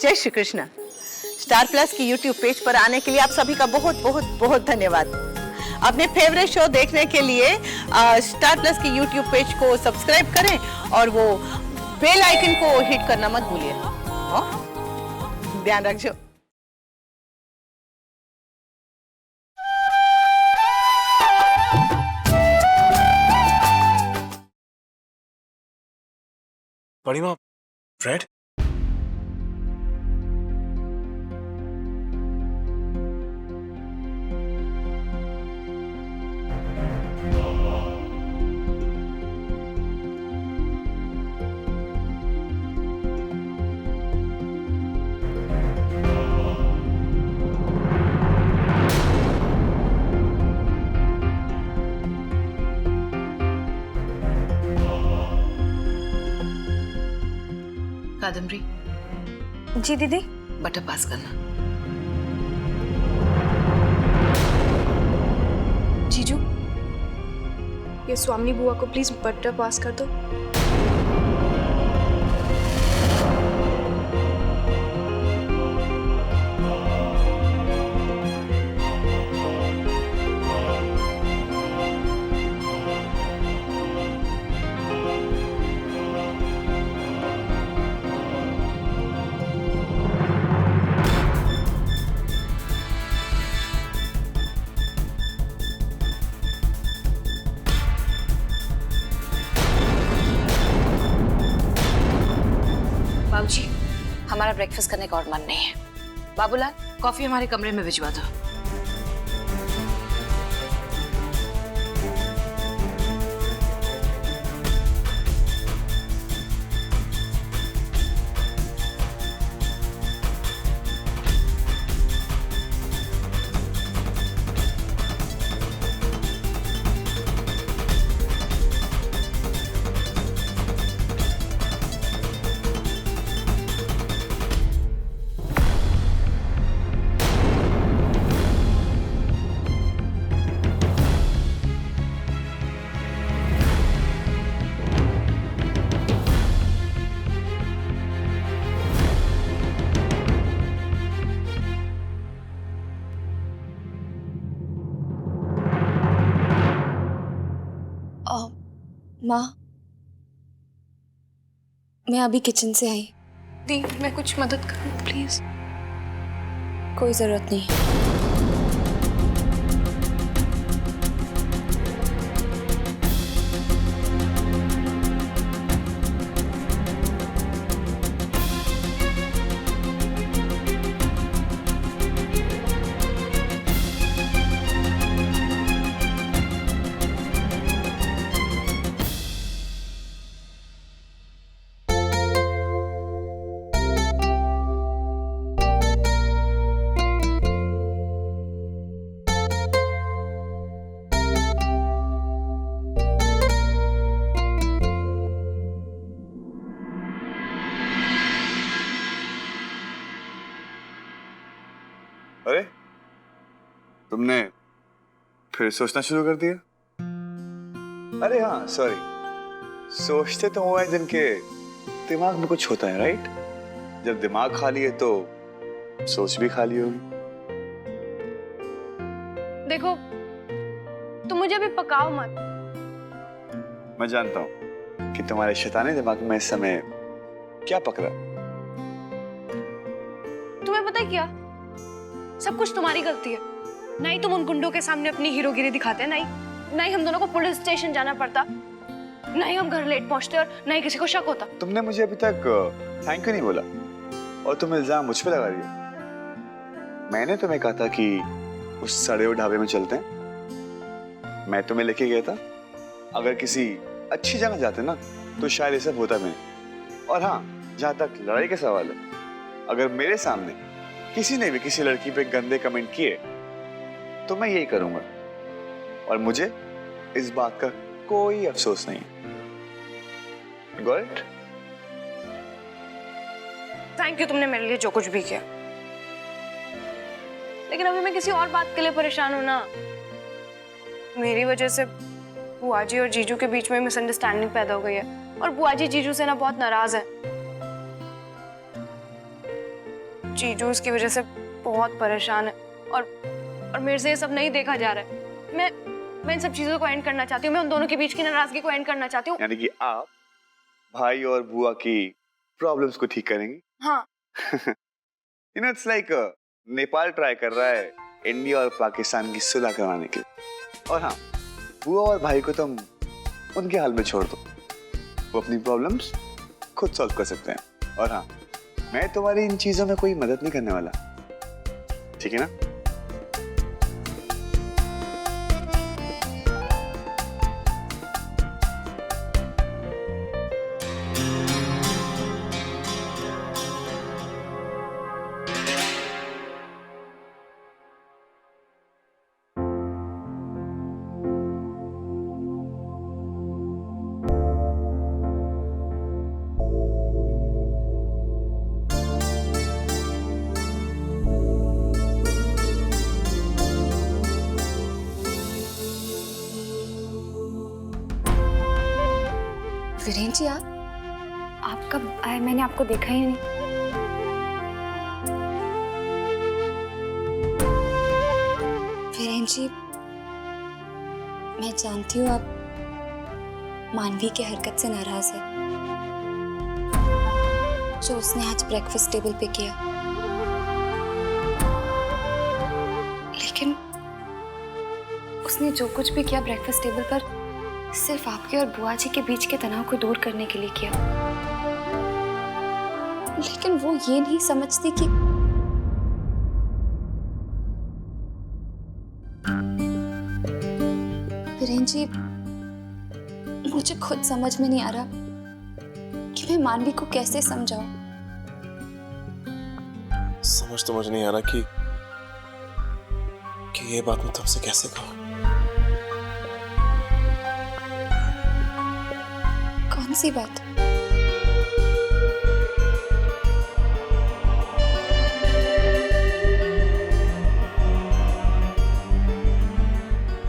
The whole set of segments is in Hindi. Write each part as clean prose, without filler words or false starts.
जय श्री कृष्ण। स्टार प्लस की यूट्यूब पेज पर आने के लिए आप सभी का बहुत बहुत बहुत धन्यवाद। अपने फेवरेट शो देखने के लिए स्टार प्लस की यूट्यूब पेज को सब्सक्राइब करें और वो बेल आइकन को हिट करना मत भूलिए। ध्यान रखिए। बड़ी माँ, फ्रेड? कादम्बरी, जी दीदी। बटर पास करना। जीजू, ये स्वामिनी बुआ को प्लीज बटर पास कर दो। बाबूजी, हमारा ब्रेकफास्ट करने का और मन नहीं है। बाबूलाल, कॉफी हमारे कमरे में भिजवा दो। माँ, मैं अभी किचन से आई। दी, मैं कुछ मदद करूँ प्लीज? कोई जरूरत नहीं। अरे, तुमने फिर सोचना शुरू कर दिया? अरे हाँ, सॉरी। सोचते तो वो है जिनके दिमाग में कुछ होता है, राइट? जब दिमाग खाली है तो सोच भी खाली होगी। देखो, तुम मुझे अभी पकाओ मत। मैं जानता हूँ कि तुम्हारे शैतानी दिमाग में इस समय क्या पक रहा है। तुम्हें पता है क्या, सब कुछ तुम्हारी गलती है। ना ही तुम उन गुंडों के सामने अपनी हीरोगिरी दिखाते, ना ही हम दोनों को पुलिस स्टेशन जाना पड़ता, ना ही हम घर लेट पहुंचते और ना ही किसी को शक होता। तुमने मुझे अभी तक थैंक यू नहीं बोला और तुम इल्जाम मुझ पे लगा दिया। मैंने तुम्हें कहा था कि उस सड़े हुए ढाबे में चलते हैं। मैं तुम्हें लेके गया था। अगर किसी अच्छी जगह जाते ना तो शायद ये सब होता भी नहीं। और हाँ, जहां तक लड़ाई का सवाल है, अगर मेरे सामने किसी ने भी किसी लड़की पे गंदे कमेंट किए तो मैं यही करूंगा और मुझे इस बात का कोई अफसोस नहीं। Got it? थैंक यू, तुमने मेरे लिए जो कुछ भी किया। लेकिन अभी मैं किसी और बात के लिए परेशान हूं ना। मेरी वजह से बुआ जी और जीजू के बीच में मिसअंडरस्टैंडिंग पैदा हो गई है और बुआ जी जीजू से ना बहुत नाराज है। जीजू इसकी वजह से बहुत परेशान है और मेरे से ये सब नहीं देखा जा रहा है। मैं इन सब चीजों को एंड करना चाहती हूँ। मैं उन दोनों के बीच की नाराजगी को एंड करना चाहती हूँ। यानी कि आप भाई और बुआ की प्रॉब्लम्स को ठीक करेंगी? हाँ। You know it's like Nepal try कर रहा है इंडिया और पाकिस्तान की सुलह करवाने के लिए। और हाँ, बुआ और भाई को तुम उनके हाल में छोड़ दो, वो अपनी प्रॉब्लम्स खुद सॉल्व कर सकते हैं। और हाँ, मैं तुम्हारी इन चीजों में कोई मदद नहीं करने वाला, ठीक है ना? वीरेन जी, आप कब आए? मैंने आपको देखा ही नहीं। वीरेन जी, मैं जानती हूँ आप मानवी के हरकत से नाराज है जो उसने आज ब्रेकफास्ट टेबल पे किया, लेकिन उसने जो कुछ भी किया ब्रेकफास्ट टेबल पर सिर्फ आपके और बुआ जी के बीच के तनाव को दूर करने के लिए किया। लेकिन वो ये नहीं समझती कि वीरेन जी, मुझे खुद समझ में नहीं आ रहा कि मैं मानवी को कैसे समझाऊं। समझ तो मुझे नहीं आ रहा कि ये बात मैं तुमसे कैसे कहूं। कौन सी बात?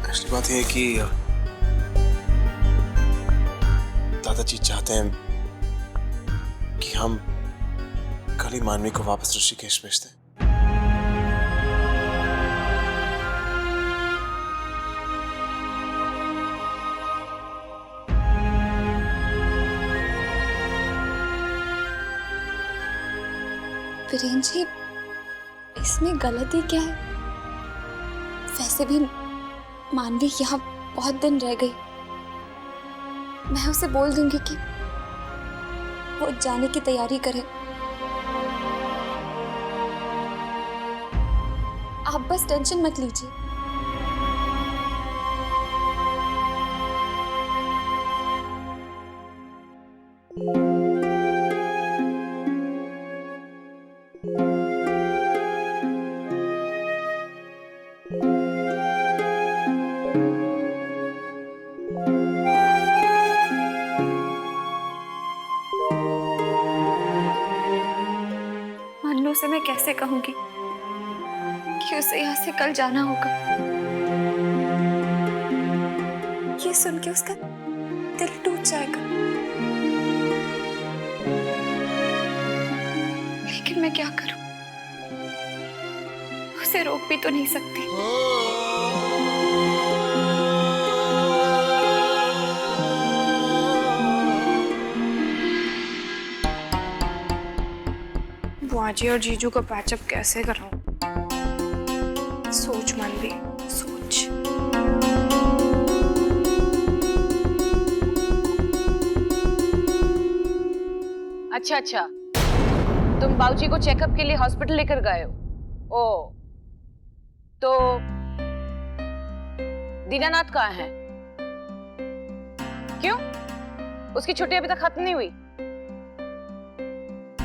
असली बात यह है कि दादाजी चाहते हैं कि हम कल ही मानवी को वापस ऋषिकेश भेज दें। वीरेन जी, इसमें गलती क्या है? वैसे भी मानवी यहाँ बहुत दिन रह गई। मैं उसे बोल दूंगी कि वो जाने की तैयारी करे। आप बस टेंशन मत लीजिए। मन्नू से मैं कैसे कहूंगी कि उसे यहाँ से कल जाना होगा? ये सुन के उसका दिल टूट जाएगा। लेकिन मैं क्या करूं? उसे रोक भी तो नहीं सकती। बुआ जी और जीजू को पैचअप कैसे कराऊं? सोच मानवी, सोच। अच्छा, तुम बाबूजी को चेकअप के लिए हॉस्पिटल लेकर गए हो? ओ, तो दीनानाथ कहाँ है? क्यों? उसकी छुट्टी अभी तक खत्म नहीं हुई?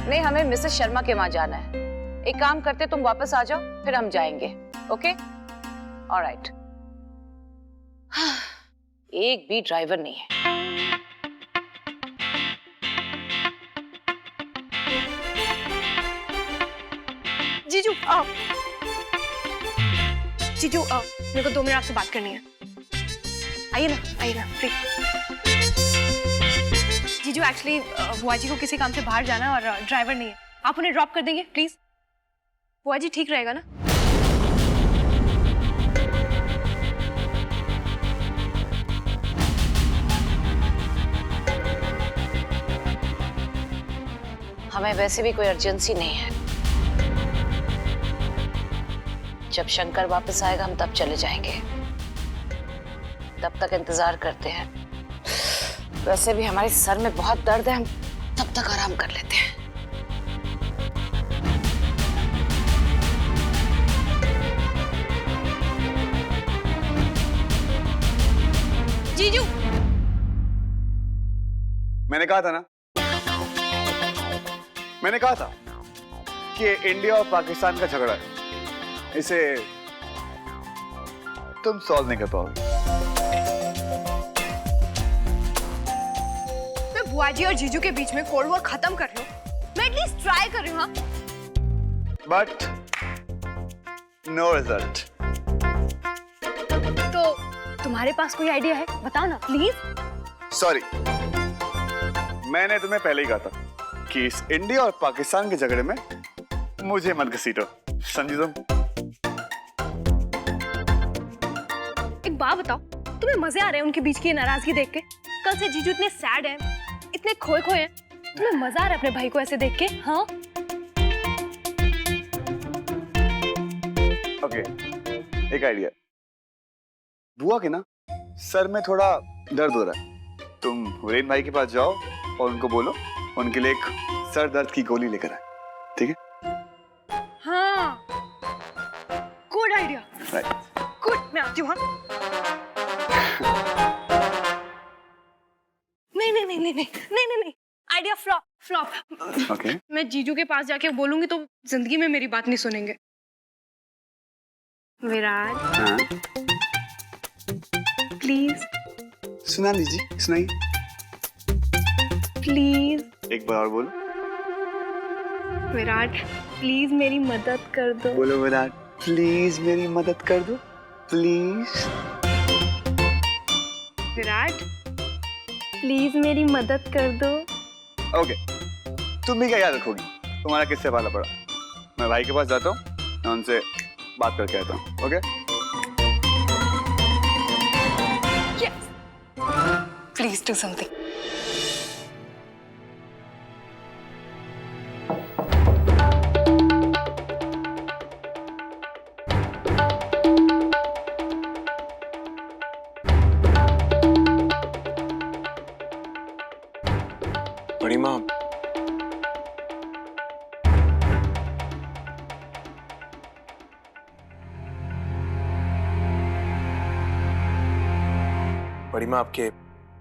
नहीं, हमें मिसेस शर्मा के वहां जाना है। एक काम करते, तुम वापस आ जाओ, फिर हम जाएंगे। ओके? ऑलराइट। एक भी ड्राइवर नहीं है। जीजू आओ। जीजू आओ, मेरे को 2 मिनट आपसे बात करनी है। आइए ना प्लीज। जीजू, एक्चुअली बुआ जी को किसी काम से बाहर जाना है और ड्राइवर नहीं है। आप उन्हें ड्रॉप कर देंगे प्लीज? बुआ जी ठीक रहेगा ना? हमें वैसे भी कोई अर्जेंसी नहीं है। जब शंकर वापस आएगा हम तब चले जाएंगे। तब तक इंतजार करते हैं। वैसे भी हमारे सर में बहुत दर्द है, हम तब तक आराम कर लेते हैं। जीजू, मैंने कहा था ना, मैंने कहा था कि इंडिया और पाकिस्तान का झगड़ा है, इसे तुम सॉल्व नहीं कर पाओगे। मैं बुआ जी और जीजू के बीच में कोल्ड वॉर खत्म कर रही हूँ। मैं एटलीस्ट ट्राई कर रही हूँ। हाँ, बट नो रिजल्ट। तो तुम्हारे पास कोई आइडिया है? बताओ ना प्लीज। सॉरी, मैंने तुम्हें पहले ही कहा था कि इस इंडिया और पाकिस्तान के झगड़े में मुझे मत घसीटो, समझी तुम? एक बात बताओ, तुम्हें मजे आ रहे हैं उनके बीच की नाराजगी देख के? कल से जीजू इतने सैड हैं, इतने खोए खोए हैं, तुम्हें मजा आ रहा है अपने भाई को ऐसे देख के? हाँ ओके, एक आइडिया। बुआ के ना सर में थोड़ा दर्द हो रहा है, तुम हुरैन भाई के पास जाओ और उनको बोलो उनके लिए एक सर दर्द की गोली लेकर आए, ठीक है? हाँ, गुड आइडिया। राइट, गुड, मैं आती हूँ। हाँ, नहीं नहीं नहीं नहीं नहीं नहीं नहीं नहीं, आइडिया फ्लॉप फ्लॉप। ओके। मैं जीजू के पास जाके बोलूंगी तो जिंदगी में मेरी बात नहीं सुनेंगे। विराट हाँ, प्लीज सुना लीजिए, सुनाइए। प्लीज एक बार और बोलो। विराट प्लीज मेरी मदद कर दो। बोलो विराट, प्लीज मेरी मदद कर दो, प्लीज। विराट प्लीज मेरी मदद कर दो। ओके, तुम भी क्या याद रखोगी? तुम्हारा किससे पाला पड़ा? मैं भाई के पास जाता हूँ, मैं उनसे बात करके आता हूँ। Okay? Yes, please do something. बड़ी माँ, बड़ी माँ, आपके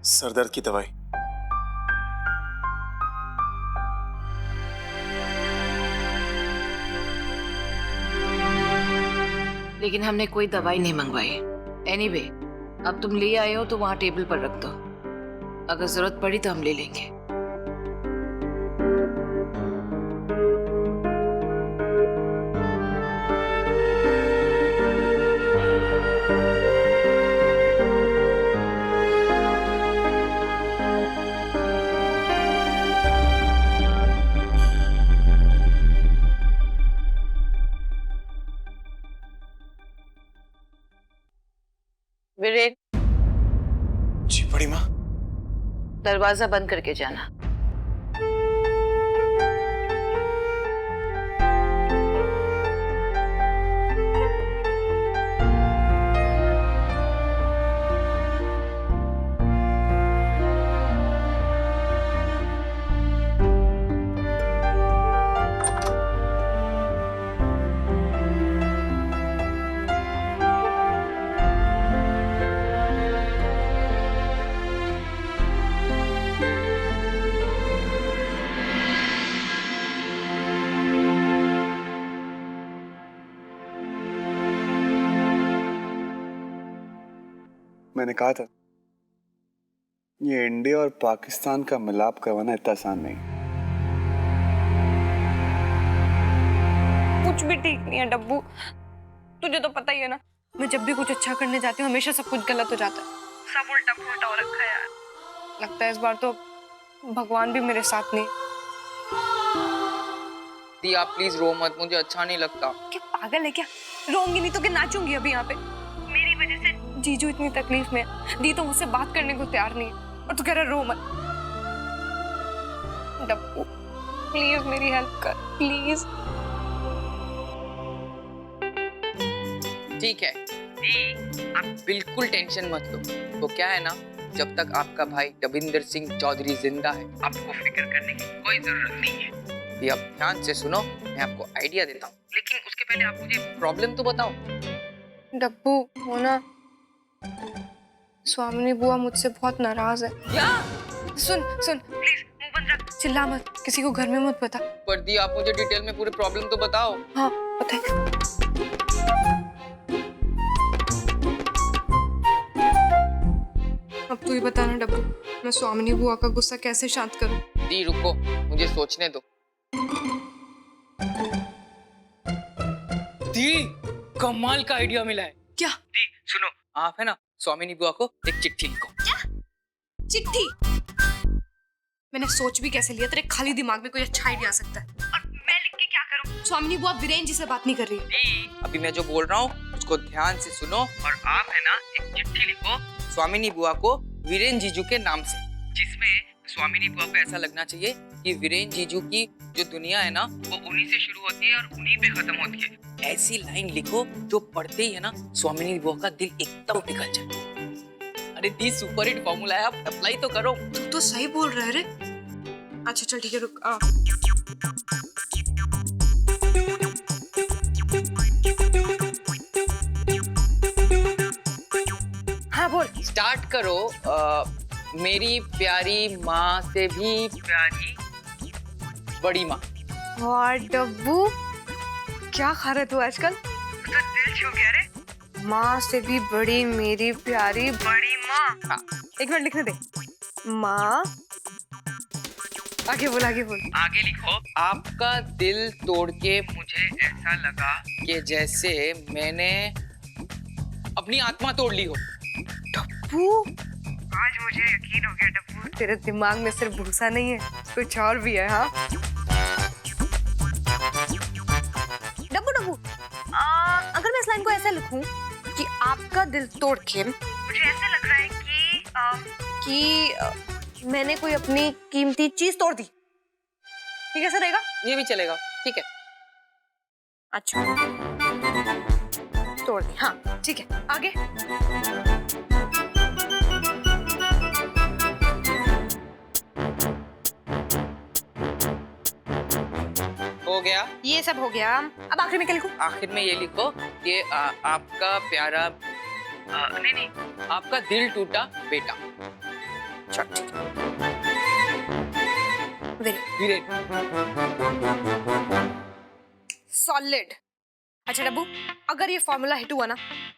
सरदर्द की दवाई। लेकिन हमने कोई दवाई नहीं मंगवाई। एनीवे, अब तुम ले आए हो तो वहां टेबल पर रख दो। अगर जरूरत पड़ी तो हम ले लेंगे। वीरेन, जी बड़ी माँ। दरवाजा बंद करके जाना। मैंने कहा था ये इंडिया और पाकिस्तान का मिलाप करवाना इतना आसान नहीं। कुछ भी ठीक नहीं है डब्बू, तुझे तो पता ही है ना, मैं जब भी कुछ अच्छा करने जाती हूँ हमेशा सब कुछ गलत हो जाता है। सब उल्टा पुल्टा हो रखा है यार। लगता है इस बार तो भगवान भी मेरे साथ नहीं। दी आप प्लीज रो मत, मुझे अच्छा नहीं लगता। क्या पागल है क्या? रोऊंगी नहीं तो क्या नाचूंगी अभी यहाँ पे? मेरी वजह से जीजू इतनी तकलीफ में है। दी तो मुझसे बात करने को तैयार नहीं है और तू कह रहा रो मत। डब्बू प्लीज मेरी हेल्प कर प्लीज। ठीक है दी, आप बिल्कुल टेंशन मत लो। तो क्या है ना, जब तक आपका भाई दविंदर सिंह चौधरी जिंदा है, आपको फिक्र करने की कोई जरूरत नहीं है। दी अब ध्यान से सुनो, मैं आपको आइडिया देता हूँ, लेकिन उसके पहले आप मुझे प्रॉब्लम तो बताओ। डब्बू वो ना, स्वामिनी बुआ मुझसे बहुत नाराज है। क्या? सुन सुन प्लीज मुंह बंद रख, चिल्ला मत, किसी को घर में मत बता। पर दी आप मुझे डिटेल में पूरे प्रॉब्लम तो बताओ। हाँ पता है। अब तू ही बता ना डब्बू, मैं स्वामिनी बुआ का गुस्सा कैसे शांत करूं? दी रुको, मुझे सोचने दो। दी कमाल का आइडिया मिला है। क्या? दी सुनो, आप है ना स्वामिनी बुआ को एक चिट्ठी लिखो। क्या चिट्ठी? मैंने सोच भी कैसे लिया, तेरे खाली दिमाग में कोई अच्छा आइडिया आ सकता है? और मैं लिख के क्या करूं? स्वामिनी बुआ वीरेन जी से बात नहीं कर रही। दी अभी मैं जो बोल रहा हूँ उसको ध्यान से सुनो, और आप है ना एक चिट्ठी लिखो स्वामिनी बुआ को वीरेन जीजू के नाम से, जिसमें स्वामिनी बुआ को ऐसा लगना चाहिए कि वीरेन जीजू की जो दुनिया है ना वो उन्हीं से शुरू होती है और उन्हीं पे खत्म होती है। ऐसी लाइन लिखो जो पढ़ते ही है ना स्वामिनी बुआ का दिल एकदम पिघल जाए। अरे दी सुपर हिट फॉर्मूला है, आप अप्लाई तो करो। तू तो सही बोल रहा है रे। अच्छा चल ठीक है रुक। हाँ बोल। स्टार्ट करो। मेरी प्यारी माँ से भी प्यारी बड़ी माँ। वाह डब्बू, क्या खा रहे तू आजकल? तो दिल छू गया रे। माँ से भी बड़ी मेरी प्यारी बड़ी माँ। हाँ। एक मिनट लिखने दे। माँ, आगे बोल आगे बोल। आगे लिखो, आपका दिल तोड़ के मुझे ऐसा लगा कि जैसे मैंने अपनी आत्मा तोड़ ली हो। डब्बू, आज मुझे यकीन हो गया डब्बू, तेरे दिमाग में सिर्फ भूसा नहीं है, कुछ और भी है। हाँ डब्बू डब्बू, अगर मैं इस लाइन को ऐसे लिखूं कि आपका दिल तोड़ के मुझे ऐसे लग रहा है कि मैंने कोई अपनी कीमती चीज तोड़ दी, ये कैसा रहेगा? ये भी चलेगा, ठीक है। अच्छा तोड़ दी, हाँ ठीक है। आगे हो गया, ये सब हो गया। अब आखिर में क्या लिखूं? आखिर में ये लिखो कि आपका प्यारा नहीं, आपका दिल टूटा बेटा। चल ठीक है। धीरे। सॉलिड। अच्छा डब्बू, अगर ये फॉर्मूला हिट हुआ ना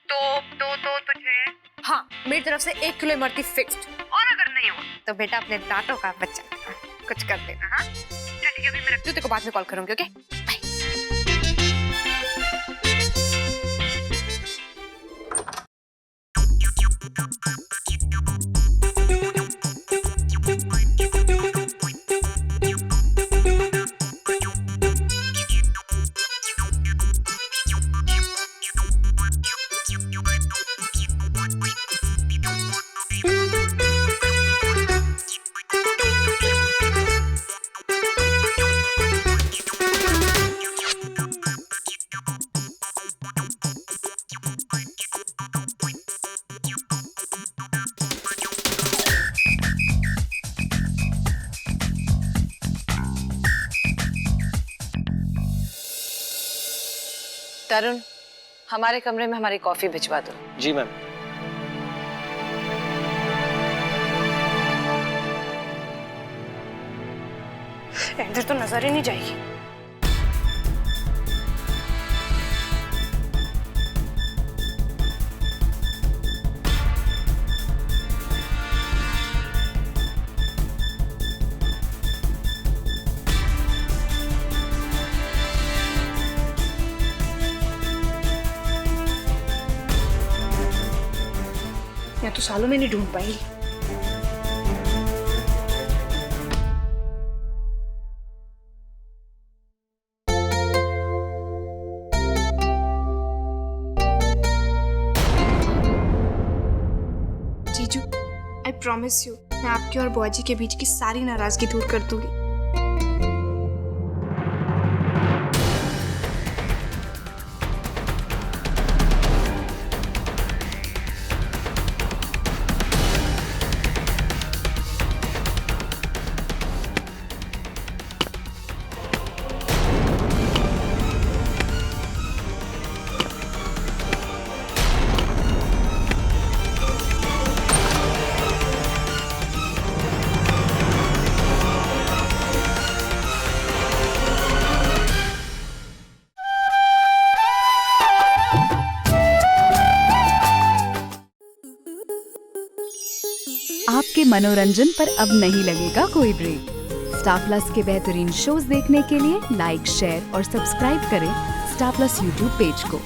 तो तुझे हाँ मेरी तरफ से 1 किलो इमरती फिक्स्ड, और अगर नहीं हुआ तो बेटा अपने दांतों का बच्चा कुछ कर देना। हाँ चल ठीक है, अभी मैं रखती हूँ, तेरे को बाद में कॉल करूंगी। Okay bye. तरुण, हमारे कमरे में हमारी कॉफी भिजवा दो। जी मैम। इधर तो नजर ही नहीं जाएगी। या तो सालों में नहीं ढूंढ पाएगी। प्रॉमिस यू मैं आपके और बुआ जी के बीच की सारी नाराजगी दूर कर दूंगी। आपके मनोरंजन पर अब नहीं लगेगा कोई ब्रेक। स्टार प्लस के बेहतरीन शोज देखने के लिए लाइक, शेयर और सब्सक्राइब करें स्टार प्लस यूट्यूब पेज को।